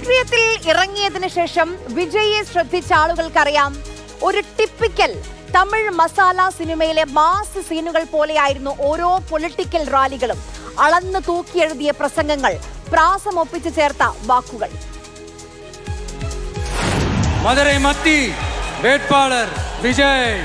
രാഷ്ട്രീയത്തിൽ ഇറങ്ങിയതിനു ശേഷം വിജയെ ശ്രദ്ധിച്ച ആളുകൾക്കറിയാം, ഒരു ടിപ്പിക്കൽ തമിഴ് മസാല സിനിമയിലെ മാസ് സീനുകൾ പോലെയായിരുന്നു ഓരോ പൊളിറ്റിക്കൽ റാലികളും. അളന്നു തൂക്കിയെഴുതിയ പ്രസംഗങ്ങൾ, പ്രാസമൊപ്പിച്ചു ചേർത്ത വാക്കുകൾ. மதுரை மத்தி வேட்பாளர் விஜய்,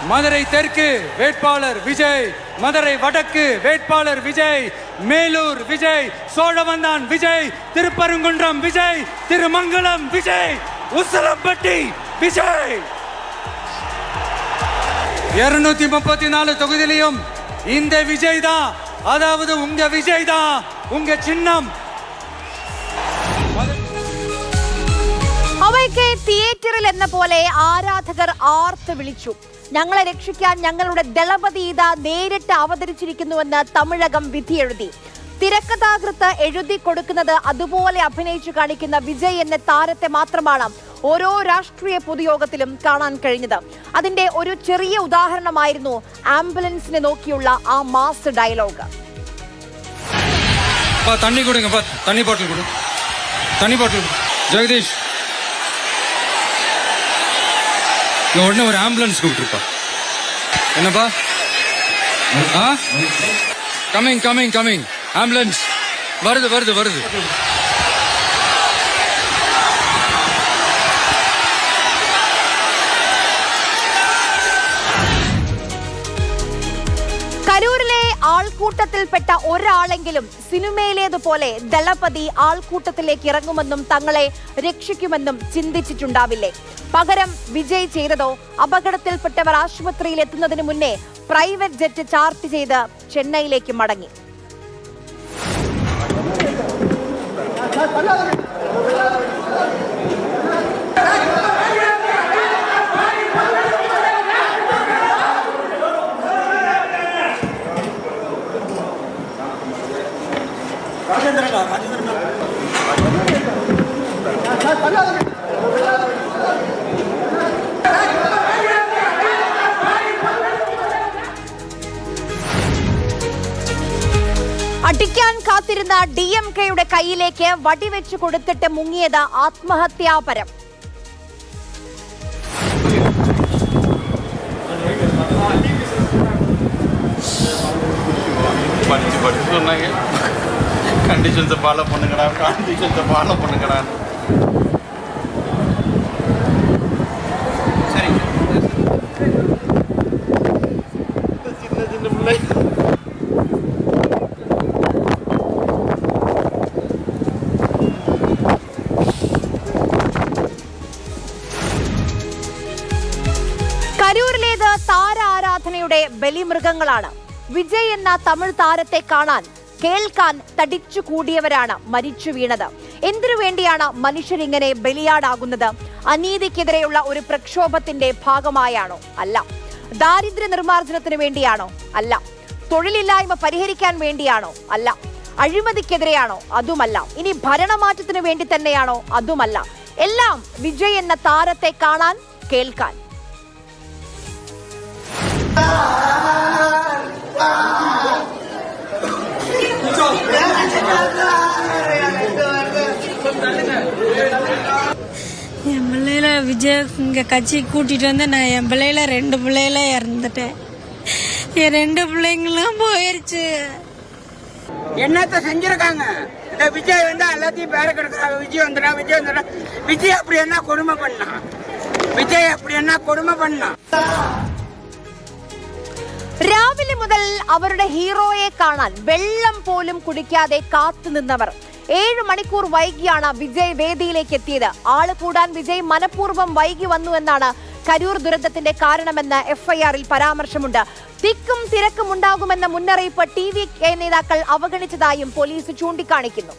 மதுரை தெற்கு வேட்பாளர் விஜய், மதுரை வடக்கு வேட்பாளர் விஜய், மேலூர் விஜய், சோழவந்தான் விஜய், திருப்பரங்குன்றம் விஜய், திருமங்கலம் விஜய், உசிலம்பட்டி விஜய். 234 தொகுதியிலும் இந்த விஜய் தான், அதாவது உங்க விஜய் தான் உங்க சின்னம். അവയ്ക്ക് തിയേറ്ററിൽ എന്ന പോലെ ആരാധകർ ആർത്ത് വിളിച്ചു. ഞങ്ങളെ രക്ഷിക്കാൻ ഞങ്ങളുടെ ദളപതി ഇതാ നേരിട്ട് അവതരിച്ചിരിക്കുന്നുവെന്ന് തമിഴകം വിധിയെഴുതി. തിരക്കഥാകൃത്ത് എഴുതി കൊടുക്കുന്നത് അതുപോലെ അഭിനയിച്ചു കാണിക്കുന്ന വിജയ് എന്ന താരത്തെ മാത്രമാണ് ഓരോ രാഷ്ട്രീയ പൊതുയോഗത്തിലും കാണാൻ കഴിഞ്ഞത്. അതിന്റെ ഒരു ചെറിയ ഉദാഹരണമായിരുന്നു ആംബുലൻസിനെ നോക്കിയുള്ള ആ മാസ് ഡയലോഗ്. தண்ணி கொடுங்க, தண்ணி பாட்டில் கொடு, தண்ணி பாட்டில். ஜெகதீஷ், உடனே ஒரு ஆம்புலன்ஸ் கூப்பிட்டுருப்பா. என்னப்பா? கமிங் கமிங் கமிங், ஆம்புலன்ஸ் வருது வருது வருது. കരൂരിലെ ആൾക്കൂട്ടത്തിൽപ്പെട്ട ഒരാളെങ്കിലും സിനിമയിലേതുപോലെ ദളപതി ആൾക്കൂട്ടത്തിലേക്ക് ഇറങ്ങുമെന്നും തങ്ങളെ രക്ഷിക്കുമെന്നും ചിന്തിച്ചിട്ടുണ്ടാവില്ലേ? പകരം വിജയ് ചെയ്തതോ അപകടത്തിൽപ്പെട്ടവർ ആശുപത്രിയിൽ എത്തുന്നതിന് മുന്നേ പ്രൈവറ്റ് ജെറ്റ് ചാർട്ട് ചെയ്ത് ചെന്നൈയിലേക്ക് മടങ്ങി. അടിക്കാൻ കാത്തിരുന്ന DMK-യുടെ കയ്യിലേക്ക് വടിവെച്ച് കൊടുത്തിട്ട് മുങ്ങിയത് ആത്മഹത്യാപരം. கண்டிஷன்ஸை ஃபாலோ பண்ணுங்கடா, கண்டிஷன்ஸை ஃபாலோ பண்ணுங்கடா. சரி, சின்ன சின்ன பிள்ளை. കരൂരിലേത് താര ആരാധനയുടെ ബലിമൃഗങ്ങളാണ്. വിജയ് എന്ന തമിഴ് താരത്തെ കാണാൻ കേൾക്കാൻ തടിച്ചു കൂടിയവരാണ് മരിച്ചു വീണത്. എന്തിനു വേണ്ടിയാണ് മനുഷ്യരിങ്ങനെ ബലിയാടാകുന്നത്? അനീതിക്കെതിരെയുള്ള ഒരു പ്രക്ഷോഭത്തിന്റെ ഭാഗമായാണോ? അല്ല. ദാരിദ്ര്യ നിർമ്മാർജ്ജനത്തിന് വേണ്ടിയാണോ? അല്ല. തൊഴിലില്ലായ്മ പരിഹരിക്കാൻ വേണ്ടിയാണോ? അല്ല. അഴിമതിക്കെതിരെയാണോ? അതുമല്ല. ഇനി ഭരണമാറ്റത്തിന് വേണ്ടി തന്നെയാണോ? അതുമല്ല. എല്ലാം വിജയ് എന്ന താരത്തെ കാണാൻ, കേൾക്കാൻ. என் பிள்ளையில விஜய் இங்க கட்சி கூட்டிட்டு வந்து நான் என் பிள்ளையில 2 பிள்ளையில இறந்துட்டேன். என் 2 பிள்ளைங்களும் போயிருச்சு. என்னத்த செஞ்சிருக்காங்க? இந்த விஜய் வந்து எல்லாத்தையும் பேர கிடக்குறாங்க. விஜய் வந்துடா, விஜய் வந்துடா. விஜய் அப்படி என்ன கொடுமை பண்ணா? விஜய் அப்படி என்ன கொடுமை பண்ணா? രാവിലെ മുതൽ അവരുടെ ഹീറോയെ കാണാൻ വെള്ളം പോലും കുടിക്കാതെ കാത്തുനിന്നവർ 7 മണിക്കൂർ വൈകിയാണ് വിജയ് വേദിയിലേക്ക് എത്തിയത്. ആള് കൂടാൻ വിജയ് മനഃപൂർവ്വം വൈകി വന്നു എന്നാണ് കരൂർ ദുരന്തത്തിന്റെ കാരണമെന്ന് FIR-ൽ പരാമർശമുണ്ട്. തിക്കും തിരക്കും ഉണ്ടാകുമെന്ന മുന്നറിയിപ്പ് TVK നേതാക്കൾ അവഗണിച്ചതായും പോലീസ് ചൂണ്ടിക്കാണിക്കുന്നു.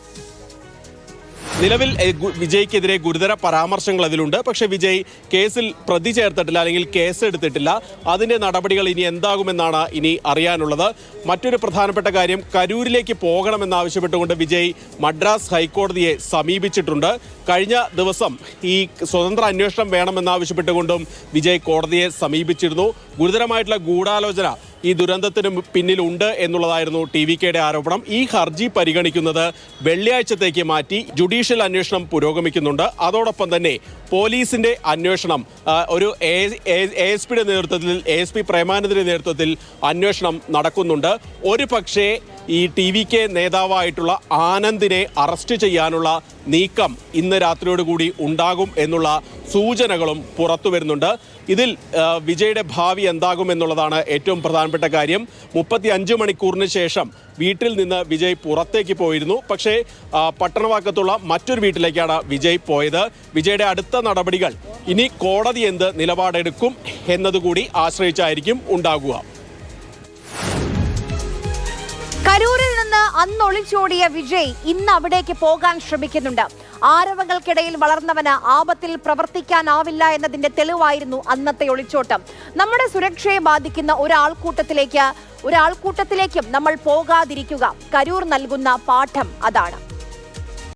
നിലവിൽ വിജയ്ക്കെതിരെ ഗുരുതര പരാമർശങ്ങൾ അതിലുണ്ട്. പക്ഷേ വിജയ് കേസിൽ പ്രതി ചേർത്തിട്ടില്ല, അല്ലെങ്കിൽ കേസ് എടുത്തിട്ടില്ല. അതിന്റെ നടപടികൾ ഇനി എന്താകുമെന്നാണ് ഇനി അറിയാനുള്ളത്. മറ്റൊരു പ്രധാനപ്പെട്ട കാര്യം, കരൂരിലേക്ക് പോകണമെന്നാവശ്യപ്പെട്ടുകൊണ്ട് വിജയ് മദ്രാസ് ഹൈക്കോടതിയെ സമീപിച്ചിട്ടുണ്ട്. കഴിഞ്ഞ ദിവസം ഈ സ്വതന്ത്ര അന്വേഷണം വേണമെന്നാവശ്യപ്പെട്ടുകൊണ്ടും വിജയ് കോടതിയെ സമീപിച്ചിരുന്നു. ഗുരുതരമായിട്ടുള്ള ഗൂഢാലോചന ഈ ദുരന്തത്തിന് പിന്നിലുണ്ട് എന്നുള്ളതായിരുന്നു TVKയുടെ ആരോപണം. ഈ ഹർജി പരിഗണിക്കുന്നത് വെള്ളിയാഴ്ചത്തേക്ക് മാറ്റി ജുഡീഷ്യൽ അന്വേഷണം പുരോഗമിക്കുന്നുണ്ട്. അതോടൊപ്പം തന്നെ പോലീസിന്റെ അന്വേഷണം ഒരു ASPയുടെ നേതൃത്വത്തിൽ ASP പ്രേമാനന്ദന്റെ നേതൃത്വത്തിൽ അന്വേഷണം നടക്കുന്നുണ്ട്. ഒരു പക്ഷേ ഈ TVK നേതാവായിട്ടുള്ള ആനന്ദിനെ അറസ്റ്റ് ചെയ്യാനുള്ള നീക്കം ഇന്ന് രാത്രിയോടുകൂടി ഉണ്ടാകും എന്നുള്ള സൂചനകളും പുറത്തു വരുന്നുണ്ട്. ഇതിൽ വിജയുടെ ഭാവി എന്താകുമെന്നുള്ളതാണ് ഏറ്റവും പ്രധാനപ്പെട്ട കാര്യം. 35 മണിക്കൂറിന് ശേഷം വീട്ടിൽ നിന്ന് വിജയ് പുറത്തേക്ക് പോയിരുന്നു. പക്ഷേ പട്ടണവാക്കത്തുള്ള മറ്റൊരു വീട്ടിലേക്കാണ് വിജയ് പോയത്. വിജയുടെ അടുത്ത നടപടികൾ ഇനി കോടതി എന്ത് നിലപാടെടുക്കും എന്നതുകൂടി ആശ്രയിച്ചായിരിക്കും ഉണ്ടാകുക. കരൂരിൽ നിന്ന് അന്ന് ഒളിച്ചോടിയ വിജയ് ഇന്ന് അവിടേക്ക് പോകാൻ ശ്രമിക്കുന്നുണ്ട്. ആരവങ്ങൾക്കിടയിൽ വളർന്നവന് ആപത്തിൽ പ്രവർത്തിക്കാനാവില്ല എന്നതിന്റെ തെളിവായിരുന്നു അന്നത്തെ ഒളിച്ചോട്ടം. നമ്മുടെ സുരക്ഷയെ ബാധിക്കുന്ന ഒരാൾക്കൂട്ടത്തിലേക്കും നമ്മൾ പോകാതിരിക്കുക. കരൂർ നൽകുന്ന പാഠം അതാണ്.